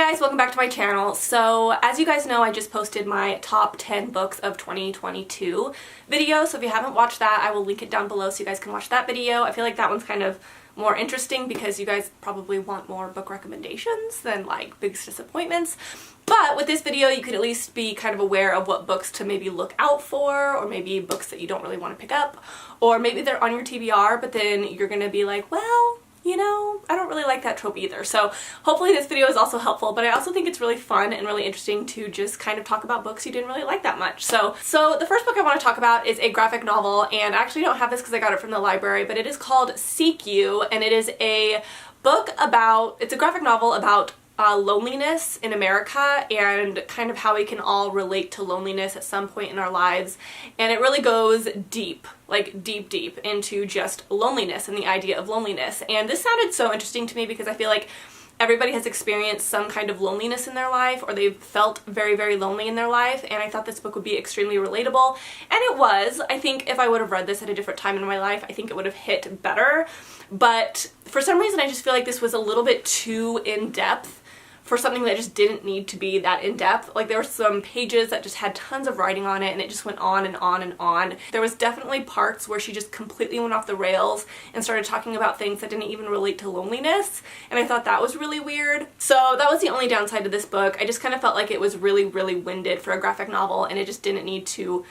guys, welcome back to my channel. So as you guys know, I just posted my top 10 books of 2022 video, so if you haven't watched that, I will link it down below so you guys can watch that video. I feel like that one's kind of more interesting because you guys probably want more book recommendations than like biggest disappointments. But with this video, you could at least be kind of aware of what books to maybe look out for, or maybe books that you don't really want to pick up, or maybe they're on your TBR, but then you're gonna be like, well, you know, I don't really like that trope either. So hopefully this video is also helpful, but I also think it's really fun and really interesting to just kind of talk about books you didn't really like that much. So the first book I want to talk about is a graphic novel, and I actually don't have this because I got it from the library, but it is called Seek You, and it is a book about, it's a graphic novel about loneliness in America and kind of how we can all relate to loneliness at some point in our lives. And it really goes deep, like deep into just loneliness and the idea of loneliness. And this sounded so interesting to me because I feel like everybody has experienced some kind of loneliness in their life, or they've felt very, very lonely in their life, and I thought this book would be extremely relatable, and it was. I think if I would have read this at a different time in my life, I think it would have hit better, but for some reason I just feel like this was a little bit too in-depth for something that just didn't need to be that in-depth. Like, there were some pages that just had tons of writing on it, and it just went on and on and on. There was definitely parts where she just completely went off the rails and started talking about things that didn't even relate to loneliness, and I thought that was really weird. So that was the only downside to this book. I just kind of felt like it was really, really winded for a graphic novel, and it just didn't need to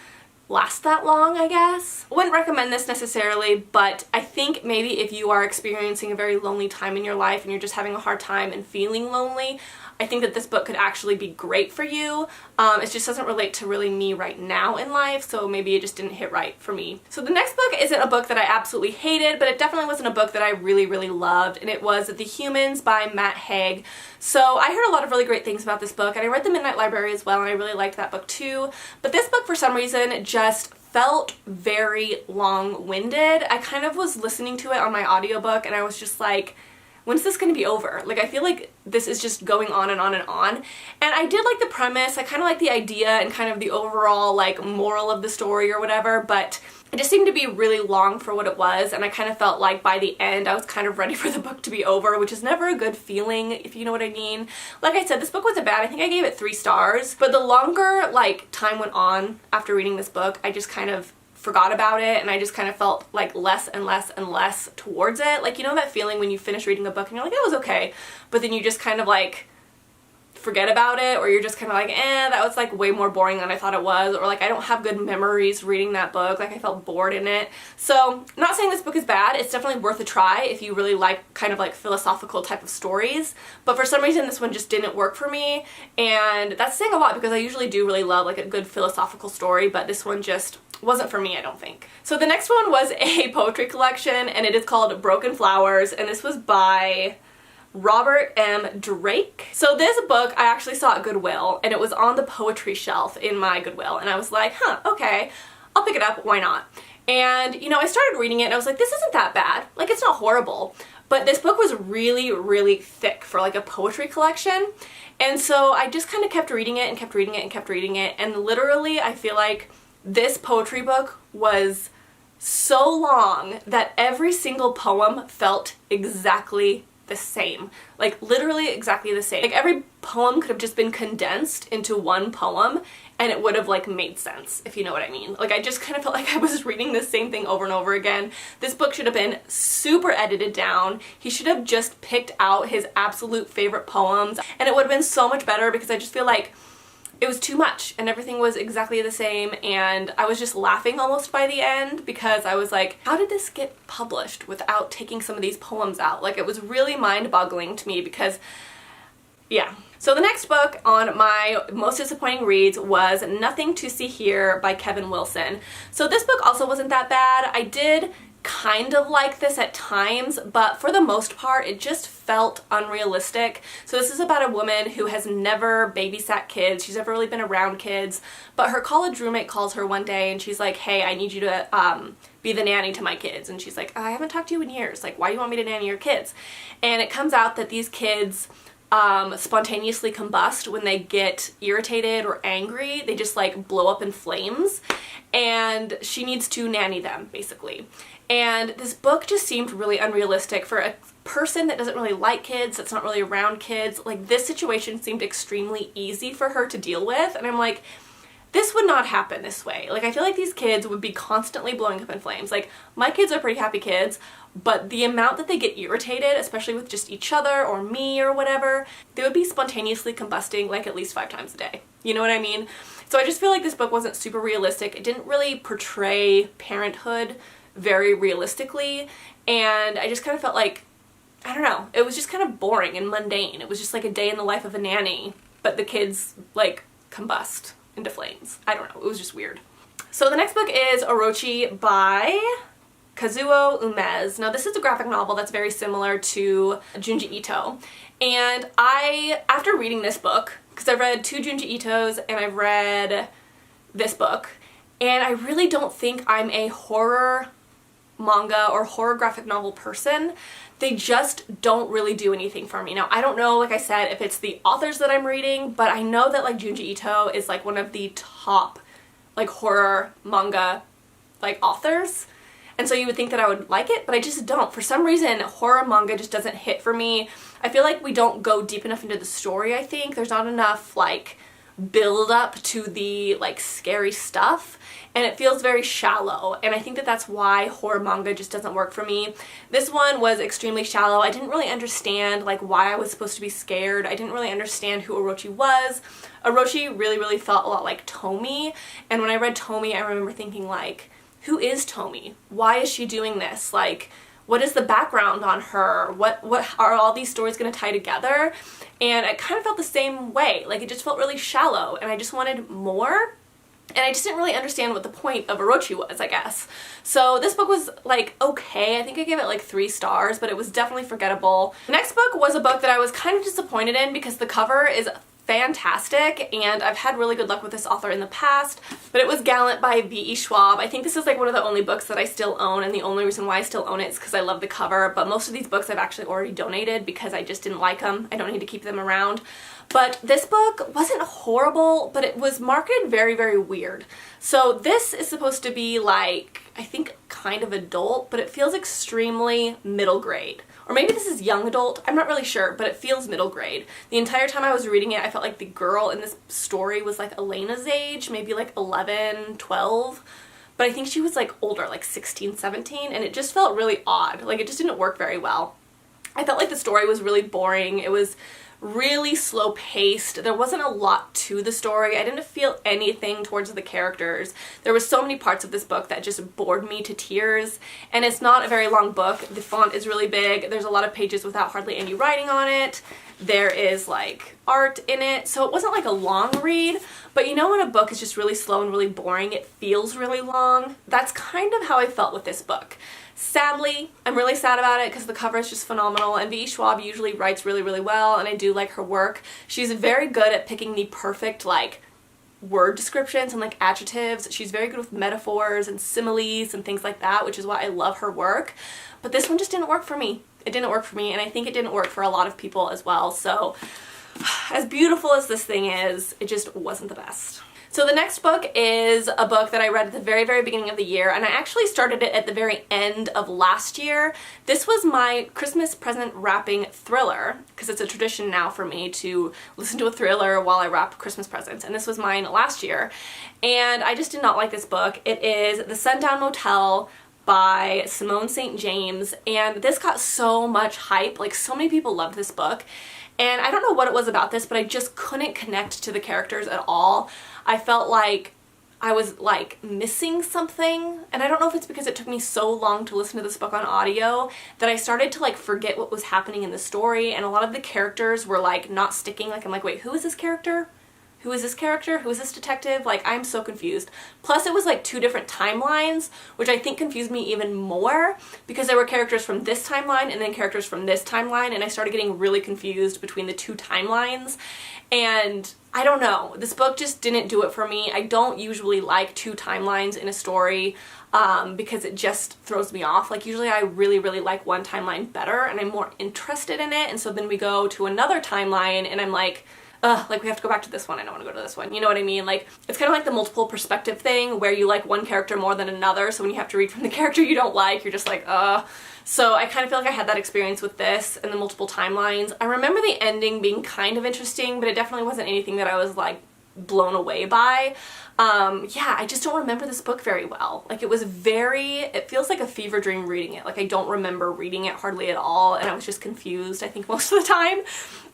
last that long, I guess. I wouldn't recommend this necessarily, but I think maybe if you are experiencing a very lonely time in your life and you're just having a hard time and feeling lonely, I think that this book could actually be great for you. It just doesn't relate to really me right now in life, so maybe it just didn't hit right for me. So the next book isn't a book that I absolutely hated, but it definitely wasn't a book that I really, really loved, and it was The Humans by Matt Haig. So I heard a lot of really great things about this book, and I read The Midnight Library as well, and I really liked that book too. But this book, for some reason, just felt very long-winded. I kind of was listening to it on my audiobook, and I was just like, when's this going to be over? Like, I feel like this is just going on and on and on. And I did like the premise, I kind of like the idea and kind of the overall, like, moral of the story or whatever, but it just seemed to be really long for what it was, and I kind of felt like by the end I was kind of ready for the book to be over, which is never a good feeling, if you know what I mean. Like I said, this book wasn't bad. I think I gave it 3 stars, but the longer, like, time went on after reading this book, I just kind of forgot about it, and I just kind of felt like less and less and less towards it. Like, you know that feeling when you finish reading a book and you're like, that was okay, but then you just kind of like forget about it, or you're just kind of like, that was like way more boring than I thought it was, or like I don't have good memories reading that book, like I felt bored in it. So I'm not saying this book is bad. It's definitely worth a try if you really like kind of like philosophical type of stories, but for some reason this one just didn't work for me, and that's saying a lot because I usually do really love like a good philosophical story, but this one just wasn't for me, I don't think. So the next one was a poetry collection, and it is called Broken Flowers, and this was by Robert M. Drake. So this book I actually saw at Goodwill, and it was on the poetry shelf in my Goodwill, and I was like, okay, I'll pick it up, why not? And, you know, I started reading it and I was like, this isn't that bad. Like, it's not horrible. But this book was really, really thick for like a poetry collection. And so I just kind of kept reading it and kept reading it and kept reading it, and literally I feel like this poetry book was so long that every single poem felt exactly the same. Like, literally exactly the same. Like, every poem could have just been condensed into one poem and it would have like made sense, if you know what I mean. Like, I just kind of felt like I was reading the same thing over and over again. This book should have been super edited down. He should have just picked out his absolute favorite poems, and it would have been so much better, because I just feel like it was too much and everything was exactly the same, and I was just laughing almost by the end because I was like, how did this get published without taking some of these poems out? Like, it was really mind-boggling to me because, yeah. So the next book on my most disappointing reads was Nothing to See Here by Kevin Wilson. So this book also wasn't that bad. I did kind of like this at times, but for the most part it just felt unrealistic. So this is about a woman who has never babysat kids. She's never really been around kids, but her college roommate calls her one day and she's like, hey, I need you to be the nanny to my kids. And she's like, I haven't talked to you in years. Like, why do you want me to nanny your kids? And it comes out that these kids spontaneously combust when they get irritated or angry. They just like blow up in flames, and she needs to nanny them, basically. And this book just seemed really unrealistic for a person that doesn't really like kids, that's not really around kids. Like, this situation seemed extremely easy for her to deal with, and I'm like, this would not happen this way. Like, I feel like these kids would be constantly blowing up in flames. Like, my kids are pretty happy kids, but the amount that they get irritated, especially with just each other or me or whatever, they would be spontaneously combusting like at least 5 times a day. You know what I mean? So I just feel like this book wasn't super realistic. It didn't really portray parenthood very realistically, and I just kind of felt like, I don't know, it was just kind of boring and mundane. It was just like a day in the life of a nanny, but the kids like combust into flames. I don't know, it was just weird. So the next book is Orochi by Kazuo Umez. Now, this is a graphic novel that's very similar to Junji Ito, and after reading this book, because I've read 2 Junji Itos and I've read this book, and I really don't think I'm a horror manga or horror graphic novel person. They just don't really do anything for me. Now, I don't know, like I said, if it's the authors that I'm reading, but I know that like Junji Ito is like one of the top like horror manga like authors. And so you would think that I would like it, but I just don't. For some reason, horror manga just doesn't hit for me. I feel like we don't go deep enough into the story, I think. There's not enough like build up to the like scary stuff, and it feels very shallow, and I think that that's why horror manga just doesn't work for me. This one was extremely shallow. I didn't really understand like why I was supposed to be scared. I didn't really understand who Orochi was. Orochi really felt a lot like Tomi, and when I read Tomi, I remember thinking like, who is Tomi? Why is she doing this? Like, what is the background on her? What are all these stories going to tie together? And I kind of felt the same way. Like, it just felt really shallow, and I just wanted more. And I just didn't really understand what the point of Orochi was, I guess. So this book was like okay. I think I gave it like 3 stars, but it was definitely forgettable. The next book was a book that I was kind of disappointed in because the cover is fantastic, and I've had really good luck with this author in the past, but it was Gallant by V.E. Schwab. I think this is like one of the only books that I still own, and the only reason why I still own it is because I love the cover, but most of these books I've actually already donated because I just didn't like them. I don't need to keep them around. But this book wasn't horrible, but it was marketed very weird. So this is supposed to be like, I think kind of adult, but it feels extremely middle grade. Or maybe this is young adult, I'm not really sure, but it feels middle grade. The entire time I was reading it, I felt like the girl in this story was like Elena's age, maybe like 11, 12. But I think she was like older, like 16, 17, and it just felt really odd. Like, it just didn't work very well. I felt like the story was really boring. It was really slow paced. There wasn't a lot to the story. I didn't feel anything towards the characters. There were so many parts of this book that just bored me to tears, and it's not a very long book. The font is really big. There's a lot of pages without hardly any writing on it. There is like art in it, so it wasn't like a long read, but you know when a book is just really slow and really boring, it feels really long? That's kind of how I felt with this book. Sadly, I'm really sad about it because the cover is just phenomenal, and V.E. Schwab usually writes really well, and I do like her work. She's very good at picking the perfect like word descriptions and like adjectives. She's very good with metaphors and similes and things like that, which is why I love her work. But this one just didn't work for me. It didn't work for me, and I think it didn't work for a lot of people as well. So as beautiful as this thing is, it just wasn't the best. So the next book is a book that I read at the very beginning of the year, and I actually started it at the very end of last year. This was my Christmas present wrapping thriller, because it's a tradition now for me to listen to a thriller while I wrap Christmas presents, and this was mine last year, and I just did not like this book. It is The Sundown Motel by Simone St. James, and this got so much hype. Like, so many people loved this book, and I don't know what it was about this, but I just couldn't connect to the characters at all. I felt like I was like missing something, and I don't know if it's because it took me so long to listen to this book on audio that I started to like forget what was happening in the story, and a lot of the characters were like not sticking. Like, I'm like, wait, who is this character? Who is this character? Who is this detective? Like, I'm so confused. Plus, it was like 2 different timelines, which I think confused me even more because there were characters from this timeline and then characters from this timeline, and I started getting really confused between the 2 timelines. And I don't know, this book just didn't do it for me. I don't usually like 2 timelines in a story because it just throws me off. Like, usually I really like one timeline better and I'm more interested in it, and so then we go to another timeline and I'm like, like we have to go back to this one, I don't want to go to this one. You know what I mean? Like, it's kind of like the multiple perspective thing where you like one character more than another, so when you have to read from the character you don't like, you're just like, So I kind of feel like I had that experience with this and the multiple timelines. I remember the ending being kind of interesting, but it definitely wasn't anything that I was like blown away by. Yeah, I just don't remember this book very well. Like, it feels like a fever dream reading it. Like, I don't remember reading it hardly at all, and I was just confused, I think, most of the time.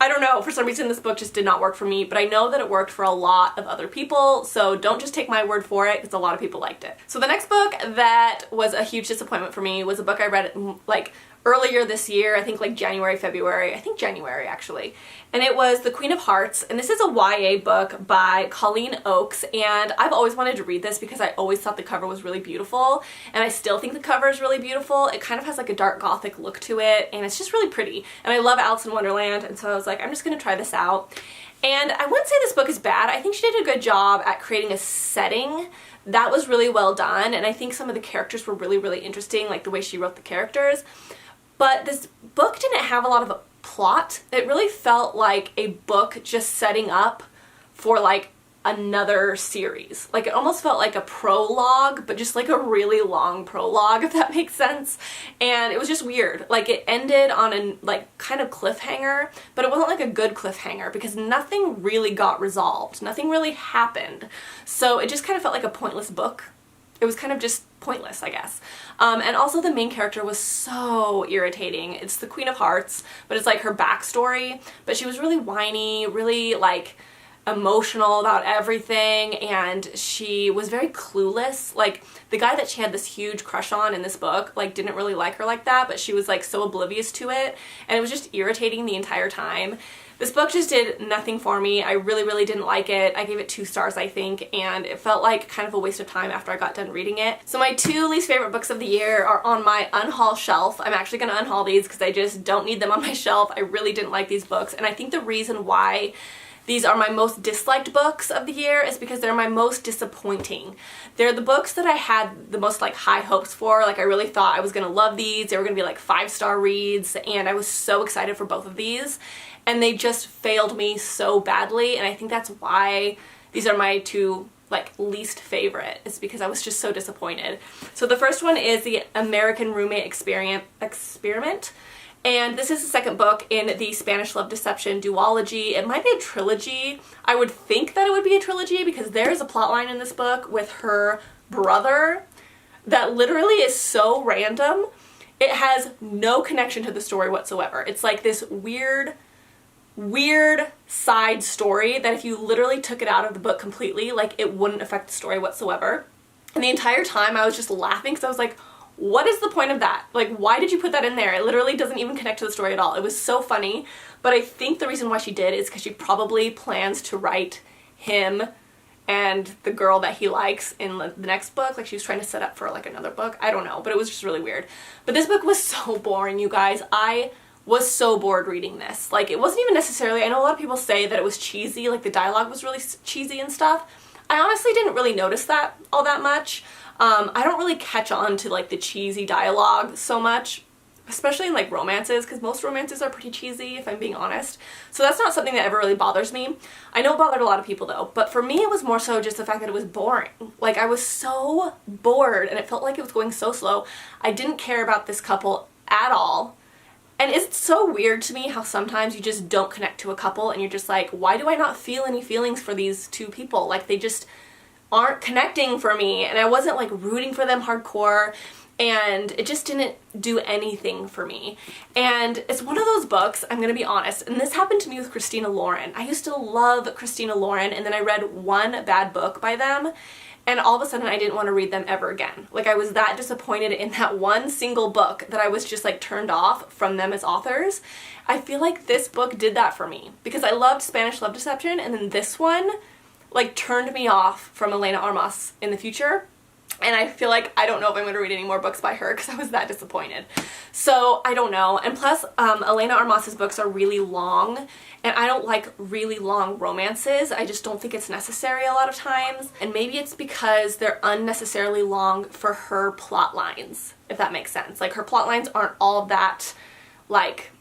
I don't know, for some reason this book just did not work for me, but I know that it worked for a lot of other people, so don't just take my word for it, because a lot of people liked it. So the next book that was a huge disappointment for me was a book I read, like, earlier this year, I think like January, February, I think January actually, and it was The Queen of Hearts, and this is a YA book by Colleen Oakes, and I've always wanted to read this because I always thought the cover was really beautiful, and I still think the cover is really beautiful. It kind of has like a dark gothic look to it, and it's just really pretty, and I love Alice in Wonderland, and so I was like, I'm just gonna try this out. And I wouldn't say this book is bad. I think she did a good job at creating a setting that was really well done, and I think some of the characters were really, really interesting, like the way she wrote the characters. But this book didn't have a lot of a plot. It really felt like a book just setting up for like another series. Like, it almost felt like a prologue, but just like a really long prologue, if that makes sense. And it was just weird. Like, it ended on a like kind of cliffhanger, but it wasn't like a good cliffhanger because nothing really got resolved. Nothing really happened. So it just kind of felt like a pointless book. It was kind of just pointless, I guess. And also the main character was so irritating. It's the Queen of Hearts, but it's like her backstory. But she was really whiny, really like emotional about everything, and she was very clueless. Like, the guy that she had this huge crush on in this book, like, didn't really like her like that, but she was like so oblivious to it, and it was just irritating the entire time. This book just did nothing for me. I really, really didn't like it. I gave it 2 stars, I think, and it felt like kind of a waste of time after I got done reading it. So my 2 least favorite books of the year are on my unhaul shelf. I'm actually going to unhaul these because I just don't need them on my shelf. I really didn't like these books, and I think the reason why these are my most disliked books of the year is because they're my most disappointing. They're the books that I had the most like high hopes for. Like, I really thought I was gonna love these. They were gonna be like 5-star reads, and I was so excited for both of these, and they just failed me so badly, and I think that's why these are my 2 like least favorite, is because I was just so disappointed. So the first one is The American Roommate Experiment. And this is the second book in the Spanish Love Deception duology. It might be a trilogy. I would think that it would be a trilogy because there's a plotline in this book with her brother that literally is so random. It has no connection to the story whatsoever. It's like this weird side story that if you literally took it out of the book completely, like, it wouldn't affect the story whatsoever. And the entire time I was just laughing because I was like, what is the point of that? Like, why did you put that in there? It literally doesn't even connect to the story at all. It was so funny, but I think the reason why she did is because she probably plans to write him and the girl that he likes in the next book. Like, she was trying to set up for like another book. I don't know, but it was just really weird. But this book was so boring, you guys. I was so bored reading this. Like, it wasn't even necessarily, I know a lot of people say that it was cheesy, like the dialogue was really cheesy and stuff. I honestly didn't really notice that all that much. I don't really catch on to like the cheesy dialogue so much, especially in like romances, because most romances are pretty cheesy, if I'm being honest. So that's not something that ever really bothers me. I know it bothered a lot of people though, but for me it was more so just the fact that it was boring. Like, I was so bored and it felt like it was going so slow. I didn't care about this couple at all. And it's so weird to me how sometimes you just don't connect to a couple and you're just like, why do I not feel any feelings for these 2 people? Like, they just aren't connecting for me, and I wasn't like rooting for them hardcore, and it just didn't do anything for me. And it's one of those books, I'm gonna be honest, and this happened to me with Christina Lauren. I used to love Christina Lauren, and then I read one bad book by them, and all of a sudden I didn't want to read them ever again. Like, I was that disappointed in that one single book that I was just like turned off from them as authors. I feel like this book did that for me because I loved Spanish Love Deception, and then this one like turned me off from Elena Armas in the future, and I feel like I don't know if I'm going to read any more books by her because I was that disappointed. So I don't know. And plus Elena Armas's books are really long, and I don't like really long romances. I just don't think it's necessary a lot of times, and maybe it's because they're unnecessarily long for her plot lines, if that makes sense. Like, her plot lines aren't all that, like,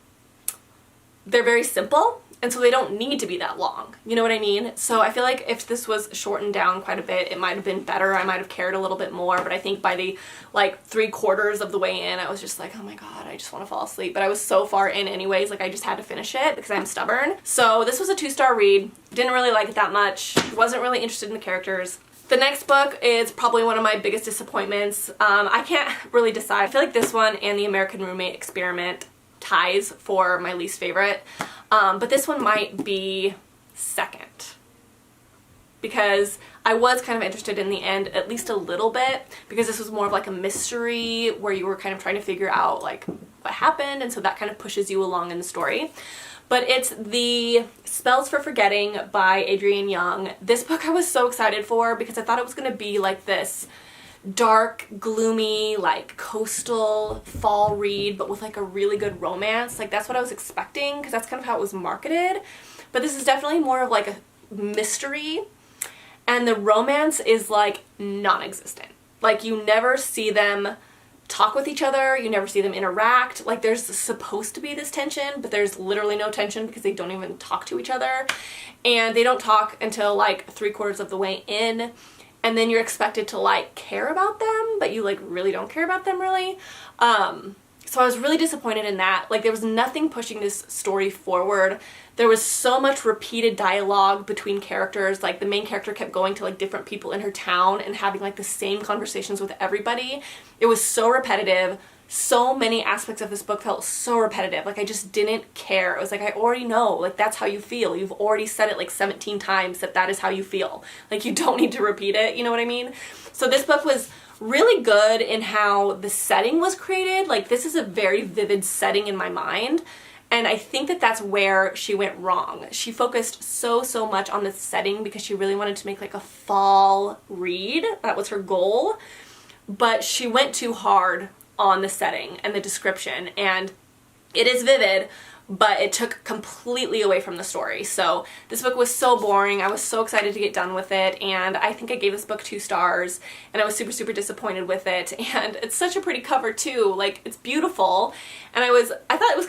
they're very simple, and so they don't need to be that long. You know what I mean? So I feel like if this was shortened down quite a bit, it might have been better. I might have cared a little bit more, but I think by the like 3/4 of the way in, I was just like, oh my god, I just want to fall asleep. But I was so far in anyways, like I just had to finish it because I'm stubborn. So this was a 2-star read. Didn't really like it that much. Wasn't really interested in the characters. The next book is probably one of my biggest disappointments. I can't really decide. I feel like this one and The American Roommate Experiment ties for my least favorite. But this one might be second because I was kind of interested in the end at least a little bit, because this was more of like a mystery where you were kind of trying to figure out like what happened, and so that kind of pushes you along in the story. But it's The Spells for Forgetting by Adrienne Young. This book I was so excited for because I thought it was going to be like this dark, gloomy, like coastal fall read, but with like a really good romance. Like that's what I was expecting because that's kind of how it was marketed. But this is definitely more of like a mystery, and the romance is like non-existent. Like you never see them talk with each other, you never see them interact. Like there's supposed to be this tension, but there's literally no tension because they don't even talk to each other, and they don't talk until like 3/4 of the way in, and then you're expected to like care about them, but you like really don't care about them really. So I was really disappointed in that. Like there was nothing pushing this story forward. There was so much repeated dialogue between characters. Like the main character kept going to like different people in her town and having like the same conversations with everybody. It was so repetitive. So many aspects of this book felt so repetitive. Like I just didn't care. It was like, I already know, like that's how you feel. You've already said it like 17 times that that is how you feel. Like you don't need to repeat it, you know what I mean? So this book was really good in how the setting was created. Like this is a very vivid setting in my mind, and I think that that's where she went wrong. She focused so much on the setting because she really wanted to make like a fall read. That was her goal, but she went too hard on the setting and the description, and it is vivid, but it took completely away from the story. So this book was so boring. I was so excited to get done with it, and I think I gave this book 2 stars, and I was super disappointed with it. And it's such a pretty cover too. Like it's beautiful, and I thought it was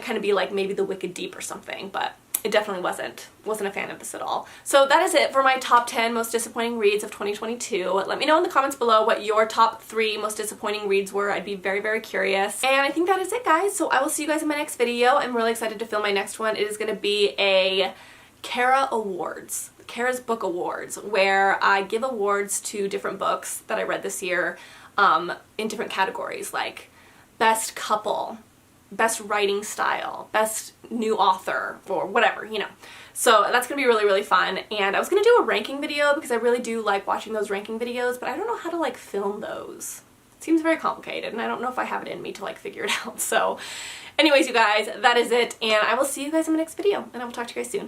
gonna be like maybe The Wicked Deep or something, but it definitely wasn't a fan of this at all. So that is it for my top 10 most disappointing reads of 2022. Let me know in the comments below what your top 3 most disappointing reads were. I'd be very curious. And I think that is it, guys. So I will see you guys in my next video. I'm really excited to film my next one. It is going to be a Cara Awards. Cara's Book Awards, where I give awards to different books that I read this year in different categories, like Best Couple, Best Writing Style, Best New Author, or whatever, you know. So that's gonna be really fun, and I was gonna do a ranking video because I really do like watching those ranking videos, but I don't know how to like film those. It seems very complicated, and I don't know if I have it in me to like figure it out. So anyways, you guys, that is it, and I will see you guys in my next video, and I will talk to you guys soon.